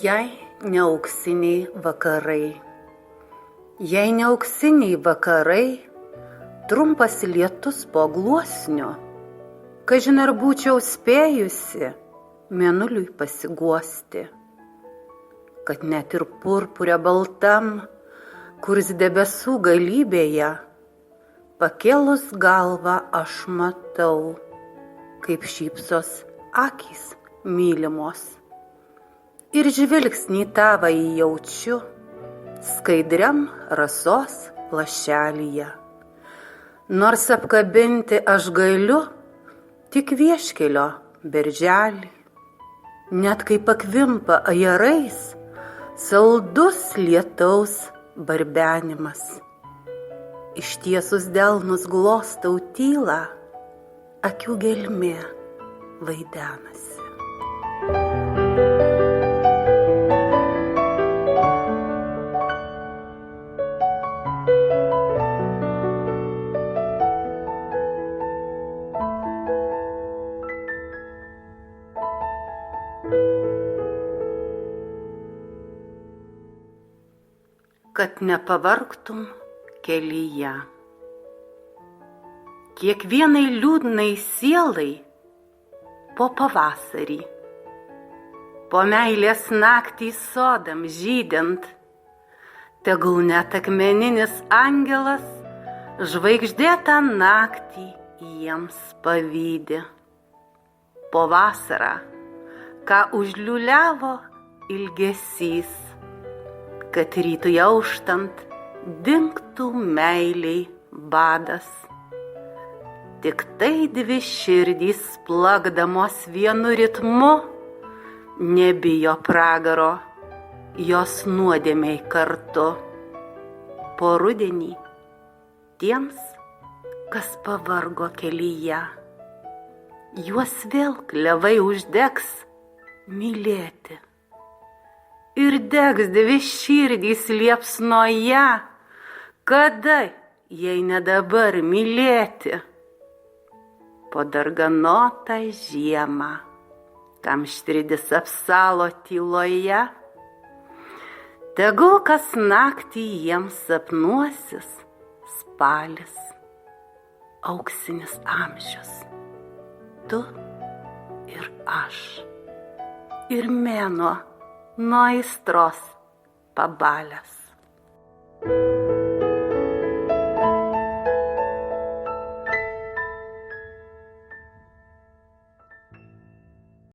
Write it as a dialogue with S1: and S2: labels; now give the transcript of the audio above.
S1: Jei ne auksiniai vakarai. Jei ne auksiniai vakarai, trumpas lietus po gluosniu, kažin ar būčiau spėjusi mėnuliui pasiguosti, kad net ir purpure baltam, kurs debesų galybėje, pakėlus galvą aš matau, kaip šypsos akys mylimos. Ir žvilgsnį tavą jaučiu skaidriam rasos lašelyje. Nors apkabinti aš galiu tik vieškelio berželį, net kai pakvimpa ajerais saldus lietaus barbenimas. Ištiesus delnus glostau tylą, akių gelmė vaidenasi. Kad nepavargtum kelyje. Kiekvienai liūdnai sielai po pavasarį, po meilės naktį sodam žydint, tegul net akmeninis angelas žvaigždėtą naktį jiems pavydi. Po vasarą, ką užliuliavo ilgesys, kad rytui auštant dingtų meiliai badas. Tik tai dvi širdys plakdamos vienu ritmu nebijo pragaro, jos nuodėmiai kartu. Po rudenį tiems, kas pavargo kelyje, juos vėl klevai uždegs mylėti. Ir degs dvi širdys liepsnoje, kada, jei ne dabar, mylėti. Po darganotą žiemą, kam širdis apsalo tyloje, tegul kas naktį jiems sapnuosis spalis, auksinis amžius, tu ir aš, ir mėnuo nuo aistros pabalęs.